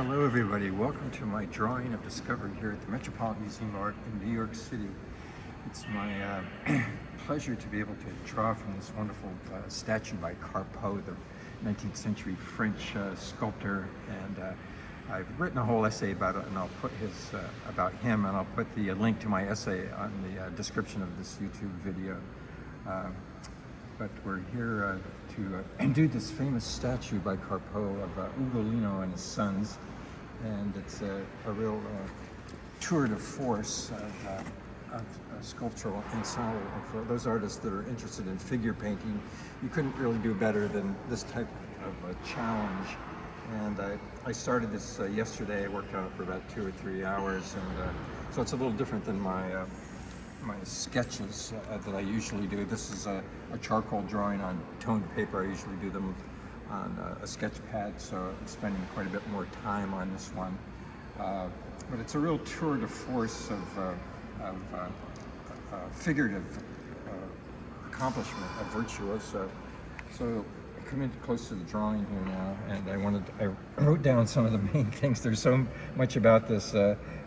Hello everybody, welcome to my drawing of discovery here at the Metropolitan Museum of Art in New York City. It's my pleasure to be able to draw from this wonderful statue by Carpeaux, the 19th century French sculptor, and I've written a whole essay about it, and I'll put about him, and I'll put the link to my essay on the description of this YouTube video. But we're here to do this famous statue by Carpeaux of Ugolino and his sons, and it's a real tour de force of a sculptural ensemble. For those artists that are interested in figure painting, you couldn't really do better than this type of a challenge. And I started this yesterday. I worked on it for about 2 or 3 hours, and so it's a little different than my sketches that I usually do. This is a charcoal drawing on toned paper. I usually do them on a sketch pad, so I'm spending quite a bit more time on this one. But it's a real tour de force of figurative accomplishment, of virtuoso. So I come in close to the drawing here now, and I wrote down some of the main things. There's so much about this.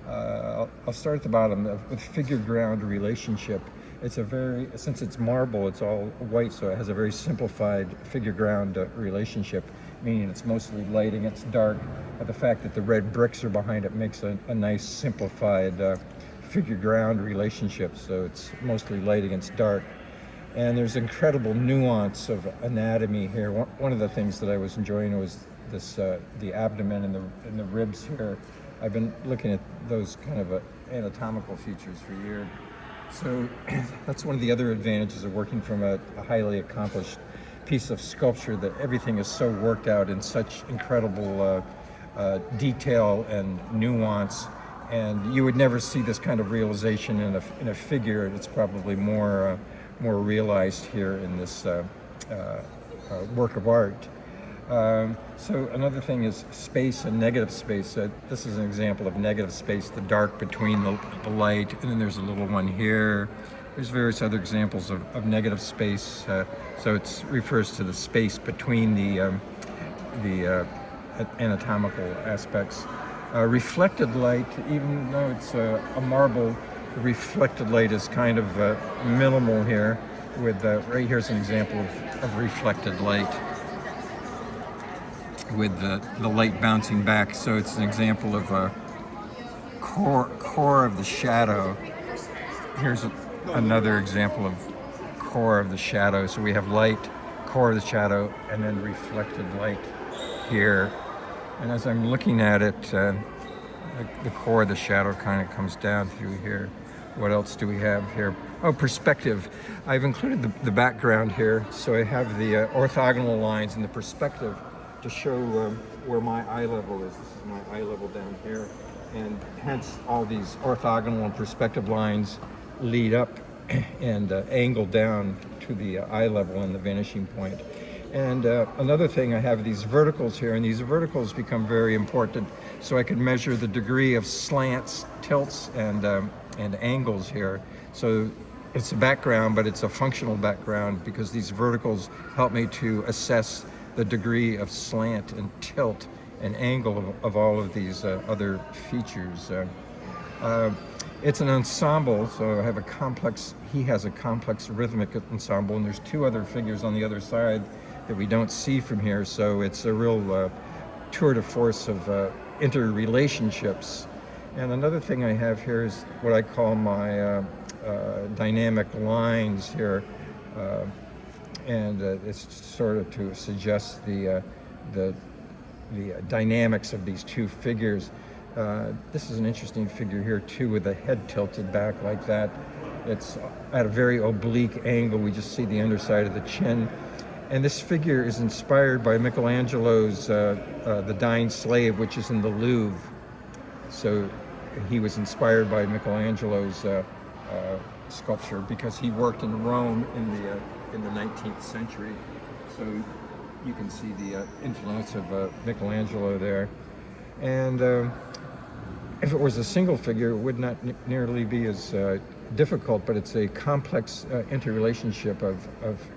I'll start at the bottom with figure-ground relationship. Since it's marble, it's all white, so it has a very simplified figure-ground relationship, meaning it's mostly light against dark. But the fact that the red bricks are behind it makes a nice simplified figure-ground relationship, so it's mostly light against dark. And there's incredible nuance of anatomy here. One of the things that I was enjoying was this the abdomen and the ribs here. I've been looking at those kind of anatomical features for years. So that's one of the other advantages of working from a highly accomplished piece of sculpture, that everything is so worked out in such incredible detail and nuance. And you would never see this kind of realization in a figure. It's probably more realized here in this work of art. So another thing is space and negative space. This is an example of negative space, the dark between the light, and then there's a little one here. There's various other examples of negative space. So it refers to the space between the anatomical aspects. Reflected light, even though it's a marble, the reflected light is kind of minimal here. With right here's an example of reflected light, with the light bouncing back. So it's an example of a core of the shadow. Here's another example of core of the shadow. So we have light, core of the shadow, and then reflected light here. And as I'm looking at it, the core of the shadow kind of comes down through here. What else do we have here? Oh, perspective. I've included the background here, so I have the orthogonal lines and the perspective to show where my eye level is. This is my eye level down here, and hence all these orthogonal and perspective lines lead up and angle down to the eye level and the vanishing point. And another thing, I have these verticals here, and these verticals become very important, so I can measure the degree of slants, tilts, and angles here. So it's a background, but it's a functional background, because these verticals help me to assess the degree of slant and tilt and angle of all of these other features. It's an ensemble, so I have he has a complex rhythmic ensemble, and there's 2 other figures on the other side that we don't see from here, so it's a real tour de force of interrelationships. And another thing I have here is what I call my dynamic lines here. And it's sort of to suggest the dynamics of these 2 figures. This is an interesting figure here too, with the head tilted back like that. It's at a very oblique angle. We just see the underside of the chin. And this figure is inspired by Michelangelo's The Dying Slave, which is in the Louvre. So he was inspired by Michelangelo's sculpture because he worked in Rome in the 19th century. So you can see the influence of Michelangelo there. And if it was a single figure, it would not nearly be as difficult, but it's a complex interrelationship of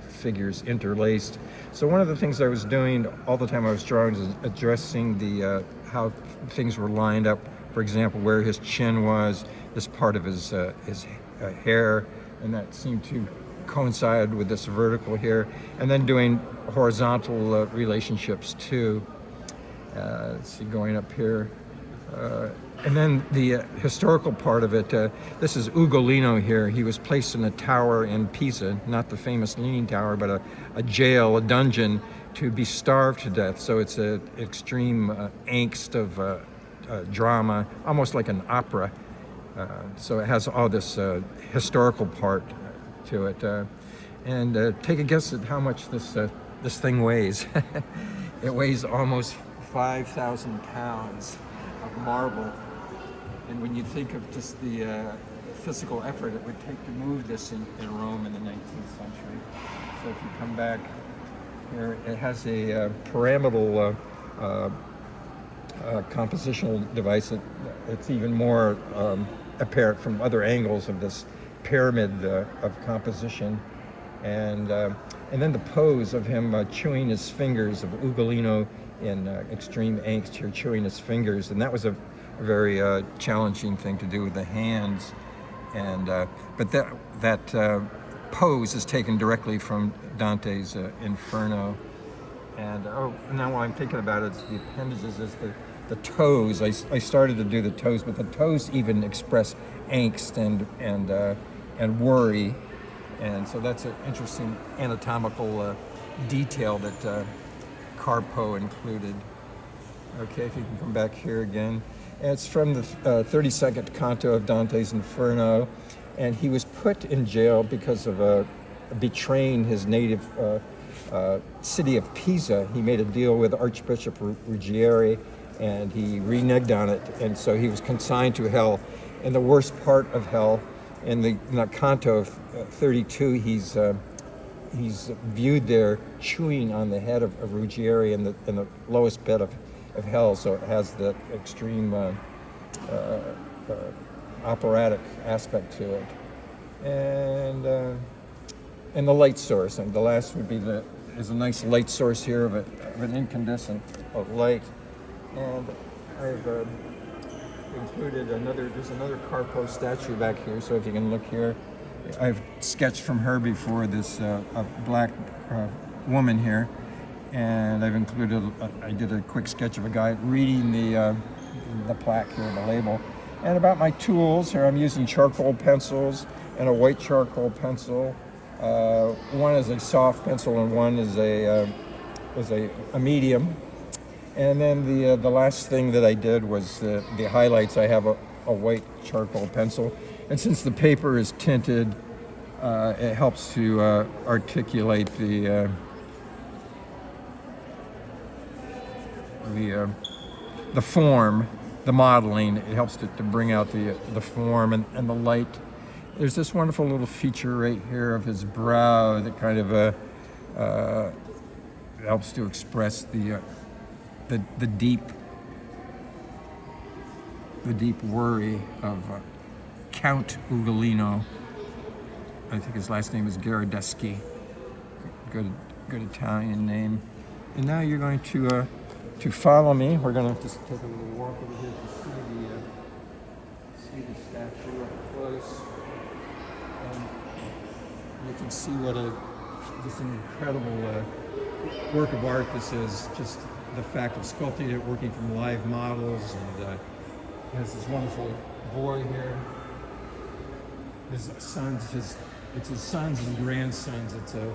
figures interlaced. So one of the things I was doing all the time I was drawing is addressing how things were lined up. For example, where his chin was, this part of his hair, and that seemed to coincide with this vertical here, and then doing horizontal relationships too. Let's see, going up here. And then the historical part of it, this is Ugolino here. He was placed in a tower in Pisa, not the famous Leaning Tower, but a jail, a dungeon, to be starved to death. So it's an extreme angst of drama, almost like an opera. So it has all this historical part to it. And take a guess at how much this thing weighs. It weighs almost 5,000 pounds of marble. And when you think of just the physical effort it would take to move this in Rome in the 19th century. So if you come back here, it has a pyramidal compositional device. It's even more apparent from other angles of this pyramid of composition. And then the pose of him chewing his fingers, of Ugolino in extreme angst here, chewing his fingers. And that was a very challenging thing to do with the hands. And but that pose is taken directly from Dante's Inferno. And now while I'm thinking about it, the appendages is the toes. I started to do the toes, but the toes even express angst and worry. And so that's an interesting anatomical detail that Carpo included. Okay, if you can come back here again. And it's from the 32nd canto of Dante's Inferno. And he was put in jail because of betraying his native city of Pisa. He made a deal with Archbishop Ruggieri, and he reneged on it. And so he was consigned to hell. In the worst part of hell, in the canto of 32, he's viewed there chewing on the head of Ruggieri in the lowest bed of hell. So it has that extreme operatic aspect to it. And the light source, and the last would be there's a nice light source here of an incandescent light. And I've included there's another Carpo statue back here, so if you can look here, I've sketched from her before this a black woman here, and I've included, I did a quick sketch of a guy reading the plaque here, the label. And about my tools here, I'm using charcoal pencils and a white charcoal pencil. One is a soft pencil and one is a medium. And then the last thing that I did was the highlights. I have a white charcoal pencil. And since the paper is tinted, it helps to articulate the form, the modeling. It helps to bring out the form and the light. There's this wonderful little feature right here of his brow that kind of helps to express the deep worry of Count Ugolino. I think his last name is Gherardeschi. Good Italian name. And now you're going to follow me. We're going to just take a little walk over here to see the statue up close. And you can see what just an incredible work of art this is. Just the fact of sculpting it, working from live models, and has this wonderful boy here. His sons, it's his sons and grandsons. It's a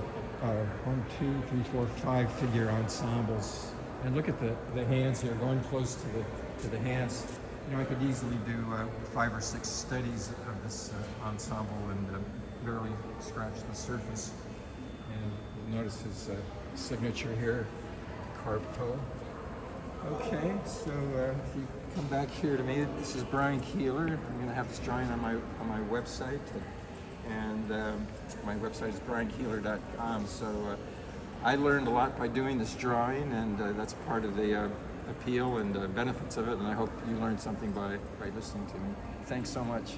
1, 2, 3, 4, 5 figure ensembles. And look at the hands here, going close to the hands. You know, I could easily do 5 or 6 studies of this ensemble and barely scratch the surface. And you'll notice his signature here, Carpo. Okay, so if you come back here to me, this is Brian Keeler. I'm going to have this drawing on my website, and my website is briankeeler.com. So I learned a lot by doing this drawing, and that's part of the appeal and benefits of it. And I hope you learned something by listening to me. Thanks so much.